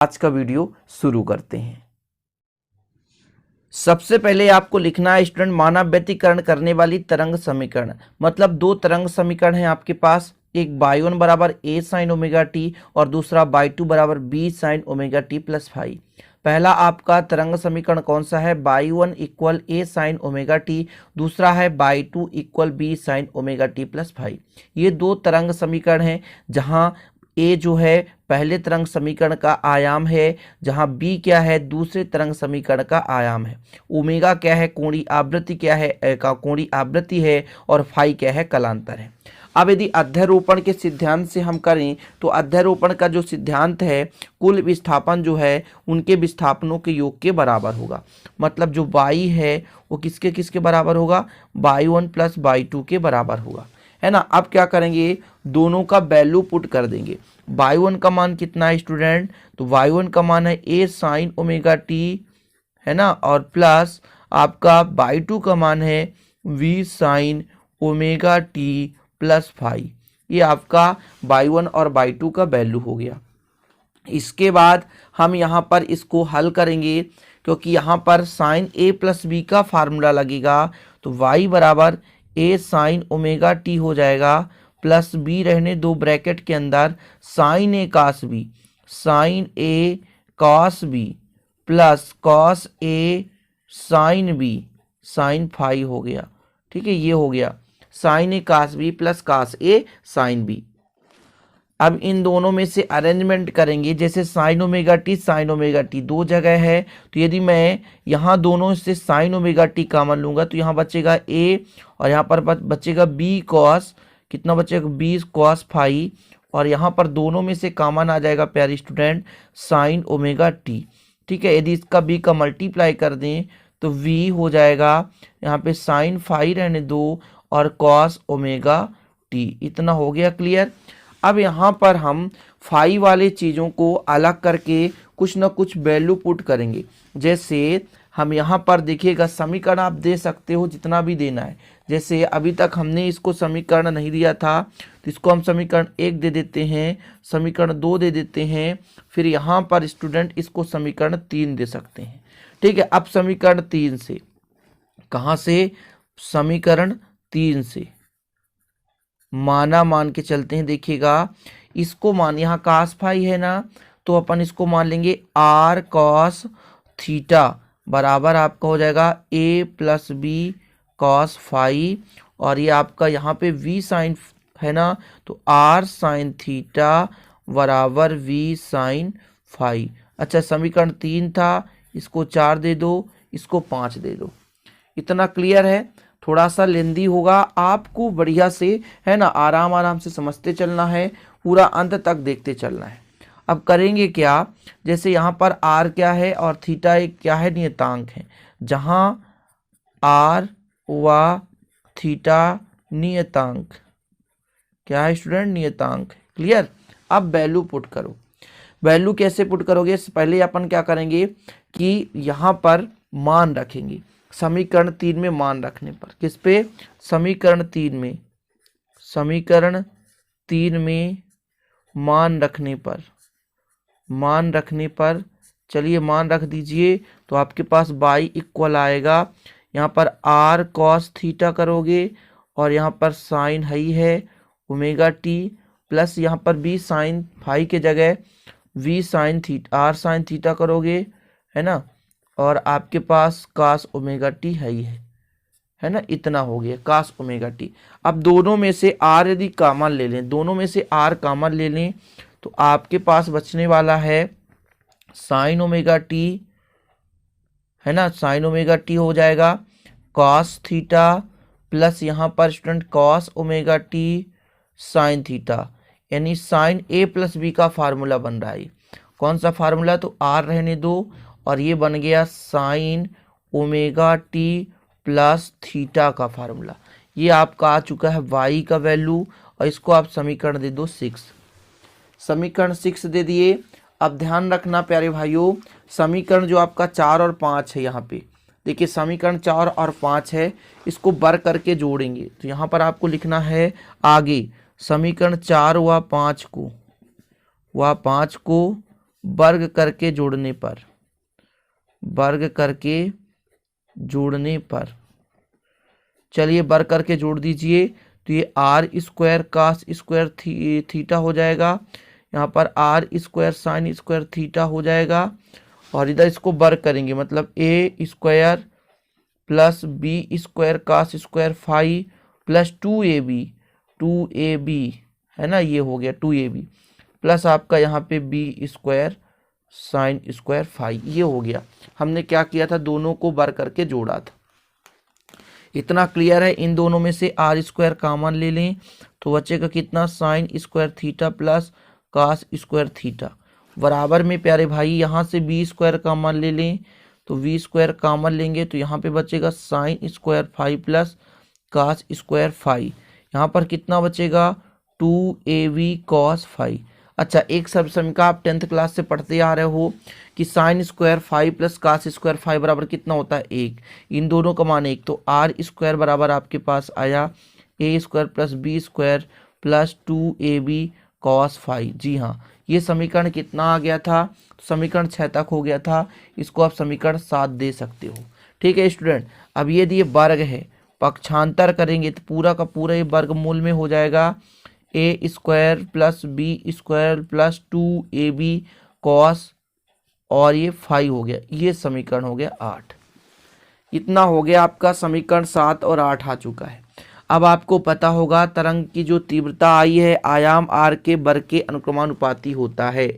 आज का वीडियो शुरू करते हैं। सबसे पहले आपको लिखना है स्टूडेंट, मानव व्यतिकरण करने वाली तरंग समीकरण। मतलब दो तरंग समीकरण हैं आपके पास, एक y1 बराबर a साइन ओमेगा टी और दूसरा y2 बराबर b sine omega t plus phi. पहला आपका तरंग समीकरण कौन सा है? y1 equal a sine omega t, दूसरा है y2 equal b sine omega t plus phi. ये दो तरंग समीकरण हैं जहां ए जो है पहले तरंग समीकरण का आयाम है, जहां बी क्या है दूसरे तरंग समीकरण का आयाम है। ओमेगा क्या है? कोणीय आवृत्ति क्या है? कोणीय आवृत्ति है। और फाई क्या है? कलांतर है। अब यदि अध्यारोपण के सिद्धांत से हम करें तो अध्यारोपण का जो सिद्धांत है, कुल विस्थापन जो है उनके विस्थापनों के योग के बराबर होगा। मतलब जो y है वो किसके किसके बराबर होगा? y1 प्लस y2 के बराबर होगा, है ना। अब क्या करेंगे? दोनों का वैल्यू पुट कर देंगे। y1 का मान कितना है स्टूडेंट? तो y1 का मान है a साइन ओमेगा टी, है ना, और प्लस आपका y2 का मान है v sine omega t plus phi. ये आपका y1 और y2 का वैल्यू हो गया। इसके बाद हम यहाँ पर इसको हल करेंगे, क्योंकि यहाँ पर साइन a प्लस बी का फार्मूला लगेगा। तो y बराबर a साइन ओमेगा टी हो जाएगा, प्लस b रहने दो ब्रैकेट के अंदर sine a cos b, sine a cos b plus cos a sine b sine phi हो गया। ठीक है, ये हो गया sine a cos b plus cos a sine b। अब इन दोनों में से अरेंजमेंट करेंगे, जैसे साइन ओमेगा टी दो जगह है, तो यदि मैं यहाँ दोनों से साइन ओमेगा टी कॉमन लूँगा तो यहाँ बचेगा a और यहाँ पर बचेगा b कॉस, कितना बचेगा? b cos phi. और यहाँ पर दोनों में से कॉमन आ जाएगा प्यारे स्टूडेंट साइन ओमेगा टी। ठीक है, यदि इसका b का मल्टीप्लाई कर दें तो v हो जाएगा यहाँ पे साइन फाई रहने दो और कॉस ओमेगा टी। इतना हो गया क्लियर। अब यहाँ पर हम फाई वाले चीज़ों को अलग करके कुछ ना कुछ वैल्यू पुट करेंगे। जैसे हम यहाँ पर देखिएगा, समीकरण आप दे सकते हो जितना भी देना है। जैसे अभी तक हमने इसको समीकरण नहीं दिया था, तो इसको हम समीकरण 1 दे देते हैं, समीकरण 2 दे देते हैं, फिर यहाँ पर स्टूडेंट इसको समीकरण 3 दे सकते हैं। ठीक है, अब समीकरण 3 से, कहाँ से? समीकरण 3 से मान के चलते हैं। देखिएगा, इसको मान, यहाँ कास फाई है ना, तो अपन इसको मान लेंगे आर कॉस थीटा बराबर आपका हो जाएगा a plus b cos phi. और ये आपका यहाँ पे v साइन है ना, तो r साइन थीटा बराबर v साइन फाई। अच्छा, समीकरण 3 था, इसको 4 दे दो, इसको 5 दे दो। इतना क्लियर है। थोड़ा सा लेंदी होगा, आपको बढ़िया से, है ना, आराम आराम से समझते चलना है, पूरा अंत तक देखते चलना है। अब करेंगे क्या? जैसे यहाँ पर r क्या है और थीटा एक क्या है? नियतांक है। जहाँ r व थीटा नियतांक क्या है स्टूडेंट? नियतांक। क्लियर। अब वैल्यू पुट करो। वैल्यू कैसे पुट करोगे? पहले अपन क्या करेंगे कि यहाँ पर मान रखेंगे, समीकरण 3 में मान रखने पर। किस पे? समीकरण 3 में, समीकरण 3 में मान रखने पर, मान रखने पर चलिए मान रख दीजिए, तो आपके पास y इक्वल आएगा, यहाँ पर r कॉस थीटा करोगे और यहाँ पर साइन ही है ओमेगा टी, प्लस यहाँ पर b साइन फाई के जगह v sine theta, r sine theta करोगे, है ना, और आपके पास कास ओमेगा टी है ना। इतना हो गया कास ओमेगा टी। अब दोनों में से r यदि कॉमन ले लें, दोनों में से r कॉमन ले लें, तो आपके पास बचने वाला है साइन ओमेगा टी, है ना, साइन ओमेगा टी हो जाएगा कॉस थीटा प्लस यहाँ पर student cos omega T sine theta, यानी साइन a प्लस बी का फार्मूला बन रहा है। कौन सा फार्मूला? तो r रहने दो, और ये बन गया sign omega t plus theta का फार्मूला। ये आपका आ चुका है y का वैल्यू, और इसको आप समीकरण दे दो 6, समीकरण 6 दे दिए। अब ध्यान रखना प्यारे भाइयों, समीकरण जो आपका 4 और 5 है, यहाँ पे देखिए समीकरण 4 और 5 है, इसको बर करके जोड़ेंगे। तो यहाँ पर आपको लिखना है आगे समीकरण 4 व 5 को वर्ग करके जोड़ने पर, वर्ग करके जोड़ने पर, चलिए वर्ग करके जोड़ दीजिए। तो ये R square cos square theta हो जाएगा, यहाँ पर R square sine square theta हो जाएगा, और इधर इसको वर्ग करेंगे मतलब A square plus B square cos square phi plus 2ab है ना, ये हो गया 2ab प्लस आपका यहाँ पे b square sine square phi, ये हो गया। हमने क्या किया था, दोनों को वर्ग करके जोड़ा था। इतना क्लियर है। इन दोनों में से आर स्क्वायर कॉमन ले लें तो बचेगा कितना, sine square theta plus cos square theta, बराबर में प्यारे भाई यहाँ से बी स्क्वायर कॉमन ले लें तो वी स्क्वायर कॉमन लेंगे तो यहाँ पे बचेगा sine square phi plus cos square phi, यहाँ पर कितना बचेगा 2ab कॉस फाई। अच्छा, एक सब समीकरण आप 10th क्लास से पढ़ते आ रहे हो कि sine square five plus cos square five बराबर कितना होता है 1, इन दोनों का मान 1, तो आर स्क्वायर बराबर आपके पास आया A square plus B square plus 2ab cos five. जी हाँ, ये समीकरण कितना आ गया था, समीकरण 6 तक हो गया था, इसको आप समीकरण 7 दे सकते हो। ठीक है स्टूडेंट, अब ये दिए वर्ग है, पक्षांतर करेंगे तो पूरा का पूरा ये वर्गमूल में हो जाएगा A square plus B square plus 2ab cos, और ये 5 हो गया, ये समीकरण हो गया 8। इतना हो गया आपका समीकरण 7 और 8 आ चुका है। अब आपको पता होगा तरंग की जो तीव्रता आई है आयाम आर के वर्ग के अनुक्रमानुपाती होता है।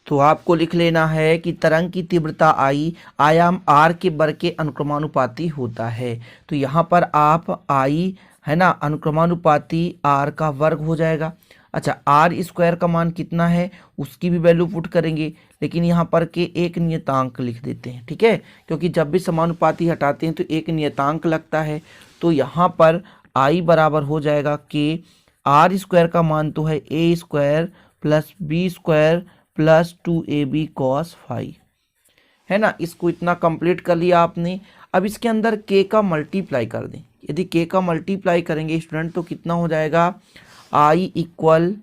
तो आपको लिख लेना है कि तरंग की तीव्रता आई आयाम आर के वर्ग के अनुक्रमानुपाती होता है। तो यहाँ पर आप आई है ना, अनुक्रमानुपाती आर का वर्ग हो जाएगा। अच्छा, आर स्क्वायर का मान कितना है उसकी भी वैल्यू पुट करेंगे, लेकिन यहाँ पर के एक नियतांक लिख देते हैं। ठीक है, क्योंकि जब भी समानुपाती हटाते हैं तो एक नियतांक लगता है। तो यहाँ पर आई बराबर हो जाएगा के आर स्क्वायर का मान तो है A square plus B square plus 2ab cos five, है ना। इसको इतना कंप्लीट कर लिया आपने। अब इसके अंदर के का मल्टीप्लाई कर दें। यदि के का मल्टीप्लाई करेंगे स्टूडेंट तो कितना हो जाएगा, आई इक्वल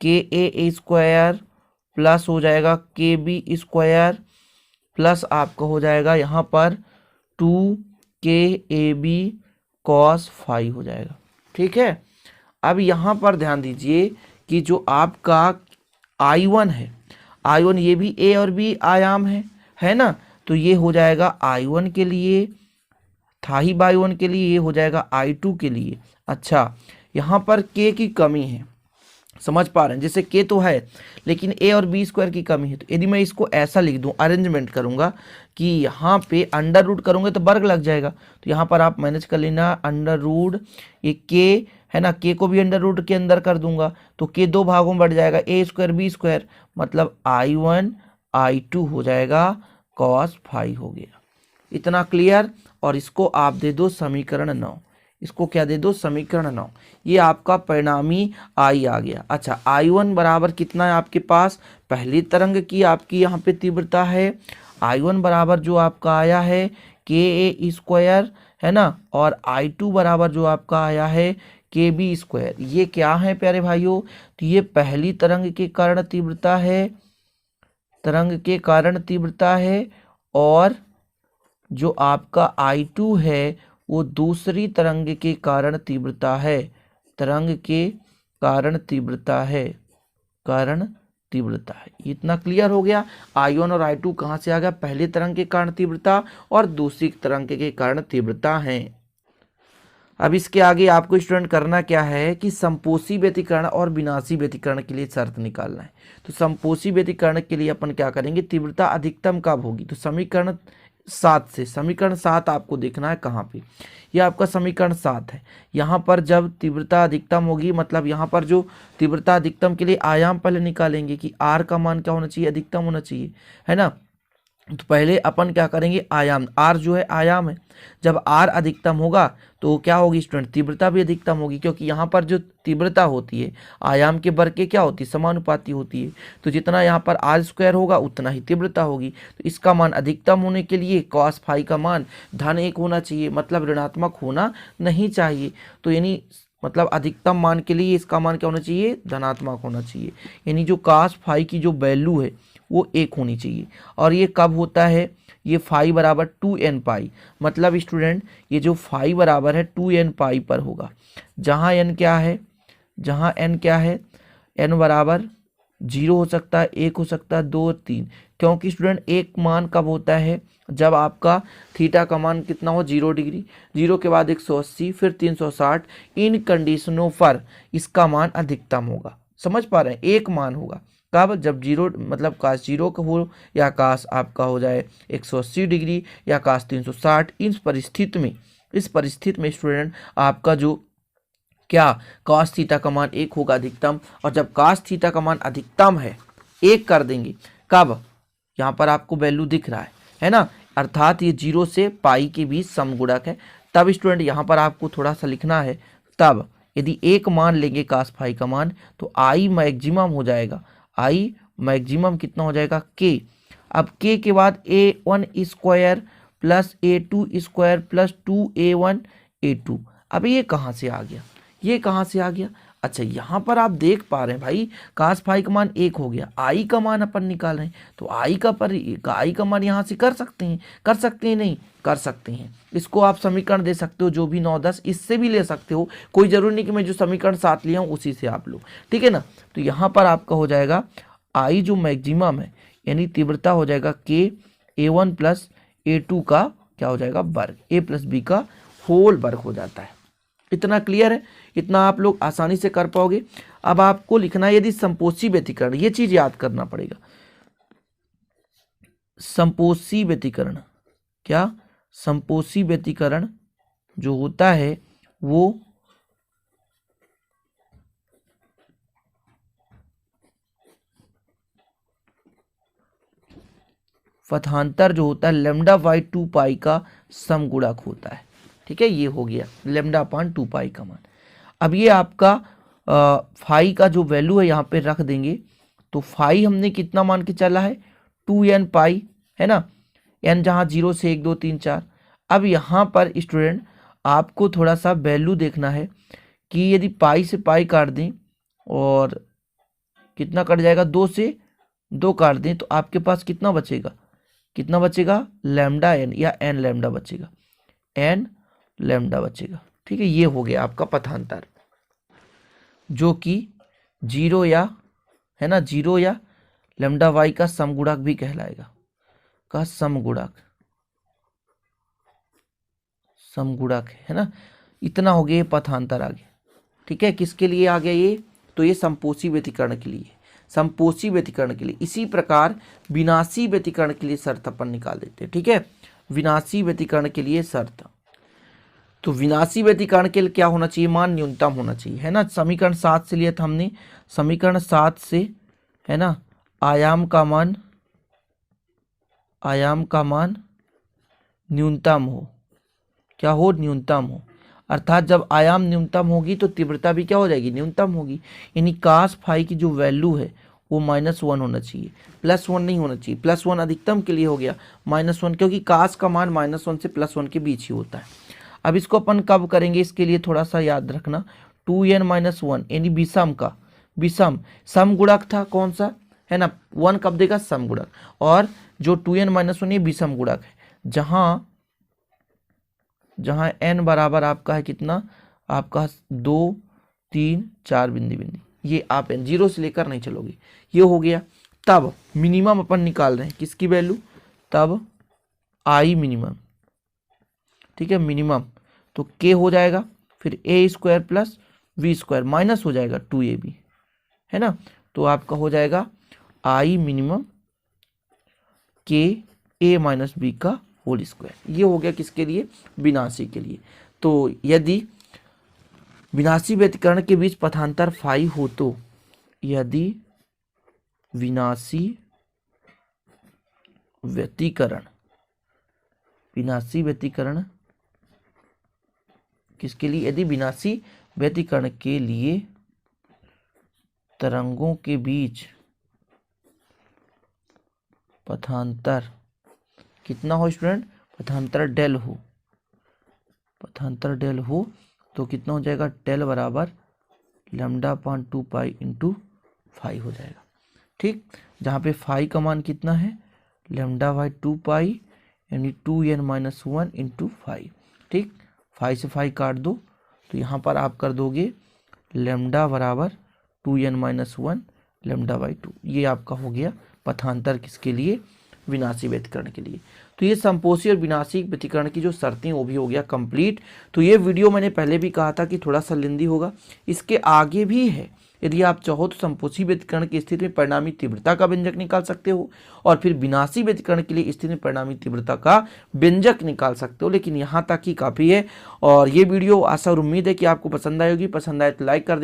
के ए स्क्वायर प्लस हो जाएगा के बी स्क्वायर प्लस आपका हो जाएगा यहाँ पर 2kab कॉस फाइव हो जाएगा। ठीक है, अब यहाँ पर ध्यान दीजिए कि जो आपका I1 है, I1 ये भी A और B आयाम है ना, तो ये हो जाएगा I1 के लिए, था ही Y1 के लिए, ये हो जाएगा I2 के लिए। अच्छा, यहाँ पर K की कमी है, समझ पा रहे हैं, जैसे K तो है लेकिन A और B स्क्वायर की कमी है। तो यदि मैं इसको ऐसा लिख दूं, अरेंजमेंट करूंगा कि यहाँ पे अंडर रूट करूंगे तो वर्ग लग जाएगा, तो यहाँ पर आप मैनेज कर लेना अंडर रूट, ये K है ना, K को भी अंडर रूट के अंदर कर दूंगा तो K दो भागों में बढ़ जाएगा, A स्क्वायर B स्क्वायर, मतलब I1 I2 हो जाएगा, कॉस फाइव हो गया। इतना क्लियर। और इसको आप दे दो समीकरण 9, इसको क्या दे दो, समीकरण 9। ये आपका परिणामी आई आ गया। अच्छा, I1 बराबर कितना है आपके पास, पहली तरंग की आपकी यहाँ पे तीव्रता है, I1 बराबर जो आपका आया है के ए स्क्वायर है ना, और I2 बराबर जो आपका आया है के बी स्क्वायर। ये क्या है प्यारे भाइयों, तो ये पहली तरंग के कारण तीव्रता है, तरंग के कारण तीव्रता है, और जो आपका I2 है वो दूसरी तरंग के कारण तीव्रता है, तरंग के कारण तीव्रता है, कारण तीव्रता है। इतना क्लियर हो गया। I1 और I2 कहाँ से आ गया, पहले तरंग के कारण तीव्रता और दूसरी तरंग के कारण तीव्रता है। अब इसके आगे आपको स्टूडेंट करना क्या है कि समपोषी व्यतिकरण और विनाशी व्यतिकरण के लिए शर्त निकालना है। तो समपोषी व्यतिकरण के लिए अपन क्या करेंगे, तीव्रता अधिकतम कब होगी, तो समीकरण 7 से, समीकरण 7 आपको देखना है कहाँ पे, ये आपका समीकरण 7 है। यहाँ पर जब तीव्रता अधिकतम होगी, मतलब यहाँ पर जो तीव्रता अधिकतम के लिए आयाम पहले निकालेंगे कि आर का मान क्या होना चाहिए, अधिकतम होना चाहिए, है ना। तो पहले अपन क्या करेंगे, आयाम, आर जो है आयाम है, जब आर अधिकतम होगा तो क्या होगी स्टूडेंट, तीव्रता भी अधिकतम होगी, क्योंकि यहाँ पर जो तीव्रता होती है आयाम के वर्ग के क्या होती है, समानुपाती होती है। तो जितना यहाँ पर आर स्क्वायर होगा उतना ही तीव्रता होगी। तो इसका मान अधिकतम होने के लिए कॉस फाई का मान धन 1 होना चाहिए, मतलब ऋणात्मक होना नहीं चाहिए। तो यानी मतलब अधिकतम मान के लिए इसका मान क्या होना चाहिए, धनात्मक होना चाहिए। यानी जो cos फाई की जो वैल्यू है वो 1 होनी चाहिए। और ये कब होता है, ये फाई बराबर 2n पाई, मतलब स्टूडेंट ये जो फाई बराबर है 2n पाई पर होगा, जहाँ n क्या है, जहाँ n क्या है, n बराबर 0 हो सकता है, 1 हो सकता है, 2, 3। क्योंकि स्टूडेंट एक मान कब होता है, जब आपका थीटा का मान कितना हो, 0 डिग्री, 0 के बाद 180, फिर 360। इन कंडीशनों पर इसका मान अधिकतम होगा। समझ पा रहे हैं, एक मान होगा कब, जब 0 मतलब काश 0 का हो, या काश आपका हो जाए 180 डिग्री, या काश 360। इस परिस्थिति में स्टूडेंट आपका जो क्या, cos थीटा का मान 1 होगा अधिकतम। और जब cos थीटा का मान अधिकतम है 1 कर देंगे, कब, यहाँ पर आपको वैल्यू दिख रहा है ना, अर्थात ये 0 से पाई के बीच समगुणक है। तब स्टूडेंट यहाँ पर आपको थोड़ा सा लिखना है, तब यदि एक मान लेंगे cos फाई का मान, तो आई मैक्सिमम हो जाएगा, आई मैक्सिमम कितना हो जाएगा, k। अब k के बाद a1 square plus a2 square plus 2a1 a2। अब ये कहाँ से आ गया, ये कहाँ से आ गया, अच्छा यहाँ पर आप देख पा रहे हैं भाई, cos फाई का मान 1 हो गया, आई का मान अपन निकाल रहे हैं, तो आई का मान यहाँ से कर सकते हैं, नहीं कर सकते हैं। इसको आप समीकरण दे सकते हो, जो भी 9, 10 इससे भी ले सकते हो, कोई जरूरी नहीं कि मैं जो समीकरण 7 लिया हूँ उसी से आप लो, ठीक है ना। तो यहाँ पर आपका हो जाएगा आई जो मैक्सिमम है, यानी तीव्रता हो जाएगा k a1 प्लस a2 का क्या हो जाएगा वर्ग, a प्लस बी का होल वर्ग हो जाता है। इतना क्लियर है, इतना आप लोग आसानी से कर पाओगे। अब आपको लिखना है यदि संपोषी व्यतिकरण, ये चीज याद करना पड़ेगा, संपोषी व्यतिकरण, क्या, संपोषी व्यतिकरण जो होता है वो पथांतर जो होता है लैम्डा बाई 2 पाई का समगुणक होता है, ठीक है। ये हो गया लैम्डा अपान 2 पाई का मान। अब ये आपका फाई का जो वैल्यू है यहाँ पे रख देंगे, तो फाई हमने कितना मान के चला है, 2n पाई, है ना, n जहाँ 0 से 1, 2, 3, 4। अब यहाँ पर स्टूडेंट आपको थोड़ा सा वैल्यू देखना है कि यदि पाई से पाई काट दें और कितना कट जाएगा, 2 से 2 काट दें, तो आपके पास कितना बचेगा, लैम्डा n या n लैम्डा बचेगा, n लैम्डा बचेगा, ठीक है। ये हो गया आपका पथांतर, जो कि 0 या, है ना, 0 या लैम्डा वाई का समगुणक भी कहलाएगा, का समगुणक है ना। इतना हो गया ये पथांतर आ गया, ठीक है। किसके लिए आ गया ये, तो ये संपोषी व्यतिकरण के लिए, संपोषी व्यतिकरण के लिए। इसी प्रकार विनाशी व्यतिकरण के लिए शर्त अपन निकाल देते हैं, ठीक है। विनाशी व्यतिकरण के लिए शर्त, तो विनाशी व्यतिकरण के लिए क्या होना चाहिए, मान न्यूनतम होना चाहिए, है ना। समीकरण 7 से लिया था हमने, समीकरण 7 से, है ना, आयाम का मान न्यूनतम हो, क्या हो, न्यूनतम हो। अर्थात जब आयाम न्यूनतम होगी तो तीव्रता भी क्या हो जाएगी, न्यूनतम होगी। यानी cos फाई की जो वैल्यू है वो -1 होना चाहिए, +1 नहीं होना चाहिए। +1 अधिकतम के लिए हो गया, -1 क्योंकि cos का मान -1 से +1 के बीच ही होता है। अब इसको अपन कब करेंगे, इसके लिए थोड़ा सा याद रखना, 2n - 1 यानी विषम समगुणक था, कौन सा, है ना, 1 कब देगा, समगुणक। और जो 2n - 1 ये विषम गुणक है, जहां n बराबर आपका है कितना, आपका 2, 3, 4 बिंदी, ये आप n 0 से लेकर नहीं चलोगे, ये हो गया। तब मिनिमम अपन निकाल रहे हैं, किसकी वैल्यू, तब आई मिनिमम, ठीक है, मिनिमम, तो k हो जाएगा, फिर a square plus v square, minus हो जाएगा 2ab, है ना। तो आपका हो जाएगा आई minimum k a minus b का होल स्क्वायर। ये हो गया किसके लिए, विनाशी के लिए। तो यदि विनाशी व्यतिकरण के बीच पथांतर फाई हो, तो यदि विनाशी व्यतिकरण किसके लिए, यदि विनाशी व्यतिकरण के लिए तरंगों के बीच पथांतर कितना हो स्टूडेंट, पथांतर डेल हो, तो कितना हो जाएगा, टेल बराबर लैम्डा अपॉन 2 पाई इंटू 5 हो जाएगा। ठीक, जहाँ पे फाई का मान कितना है, लैम्डा बाई 2 पाई यानी 2n-1 इंटू 5। ठीक, 5 से 5 काट दो तो यहाँ पर आप कर दोगे लैम्डा बराबर 2n-1 लैम्डा बाई 2। ये आपका हो गया पथांतर किसके लिए, विनाशी व्यतिकरण के लिए। तो ये संपोषी और विनाशी व्यतिकरण की जो शर्तें वो भी हो गया कंप्लीट। तो ये वीडियो मैंने पहले भी कहा था कि थोड़ा सा लेंदी होगा, इसके आगे भी है। यदि आप चाहो तो संपोषी व्यतिकरण की स्थिति में परिणामी तीव्रता का व्यंजक निकाल सकते हो और फिर विनाशी व्यतिकरण के लिए स्थिति में परिणामी तीव्रता का व्यंजक निकाल सकते हो। लेकिन यहाँ तक ही काफ़ी है। और ये वीडियो आशा और उम्मीद है कि आपको पसंद आएगी। पसंद आए तो लाइक कर दे।